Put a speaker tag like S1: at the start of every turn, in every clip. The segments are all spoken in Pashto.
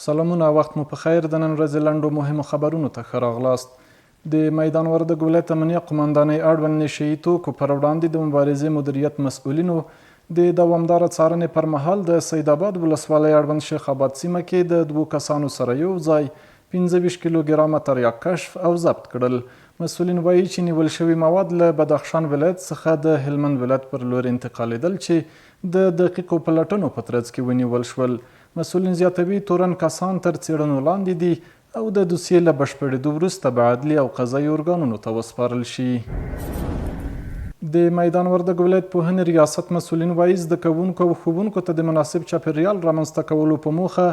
S1: سلامونه، وخت مو په خیر. د نن ورځې لنډو مهمو خبرونو ته ښه راغلاست. د میدان وردګ ولایت امنیه قمندانۍ اړوند نشهیي توکو پر وړاندې د مبارزې مدیریت مسؤلینو د دوامداره څارنې پر مهال د سید آباد ولسوالۍ اړوند شیخ آباد سیمه کې د 2 کسانو سره یو ځای 25 کیلوګرامه تریاک کشف او ضبط کړل. مسؤلین وایي چې نیول شوي مواد له بدخشان ولایت څخه د هلمند ولایت پر لور انتقالېدل چې د دقیقو پلټنو په ترڅ کې ونیول شول. مسؤلین زیاتوي تورن کسان تر څېړنو لاندې دي او د دوسیې له بشپړېدو وروسته به عدلي او قضایي ارګانونو ته وسپارل شي. د میدان وردګ ولایت پوهنې ریاست مسؤلین وایي زده کوونکو او ښوونکو ته د مناسب چاپیریال رامنځته کولو په موخه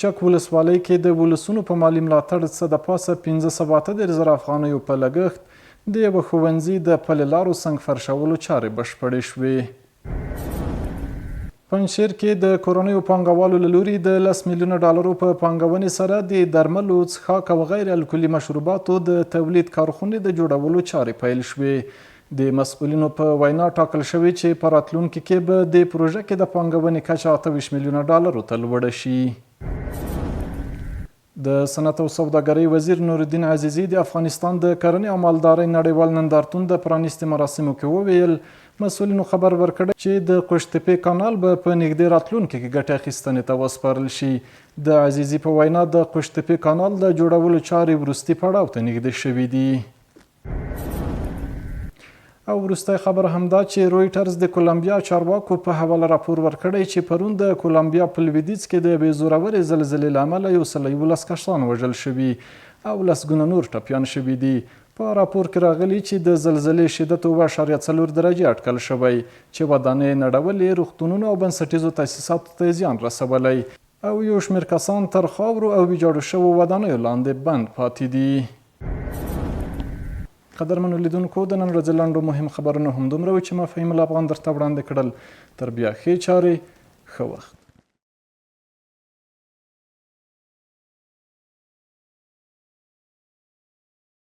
S1: چک ولسوالۍ کې د ولسونو په مالي ملاتړ څه د پاسه 578 افغانیو په لګښت د یوه ښوونځي د پلې لارو سنګ فرشولو چارې بشپړې شوې. پنجشیر کې د کورنیو پانګوالو له لوري د 10 میلیونه ډالرو په پانګونې سره د درملو، څښاک او غیر الکولي مشروباتو د تولید کارخونې د جوړولو چارې پیل شوې. د مسؤلینو په وینا ټاکل شوی چې په راتلونکي کې به د پروژه کې د پانګونې کچه 28 میلیونه ډالرو ته لوړه شي. د صنعت او سوداګرۍ وزیر نورالدین عزیزي د افغانستان د کرنې او مالدارۍ نړیوال نندارتون د پرانیستې مراسمو کې وویل مسؤلینو خبر ورکړی چې د قوشتېپې کانال به په نږدې راتلونکي کې ګټې اخیستنې ته وسپارل شي. د عزیزي په وینا د قوشتېپې کانال د جوړولو چارې وروستي پړاو ته نږدې شوي دي. او وروستی خبر همدا چې رویټرز د کولمبیا چارواکو په حواله راپور ورکړی چې پرون د کولمبیا په لویدیځ کې د یوې زورورې زلزلې له امله 111 کسان وژل شوي او 10 ګونه نور ټپیان شوي دي. په راپور کې راغلي چې د زلزلې شدت 7.4 درجې اټکل شوی چې ودانۍ نړولې، روغتونونو او بنسټیزو تاسیساتو ته زیان رسولی او یو شمېر کسان تر خاورو او ویجاړو شوو ودانیو لاندې بند پاتې دي. قدرمنو لیدونکو، د نن ورځې لنډو مهم خبرونه همدومره وو چې ما فهیم الافغان درته وړاندې کړل. تر بیا ښې چارې، ښه وخت.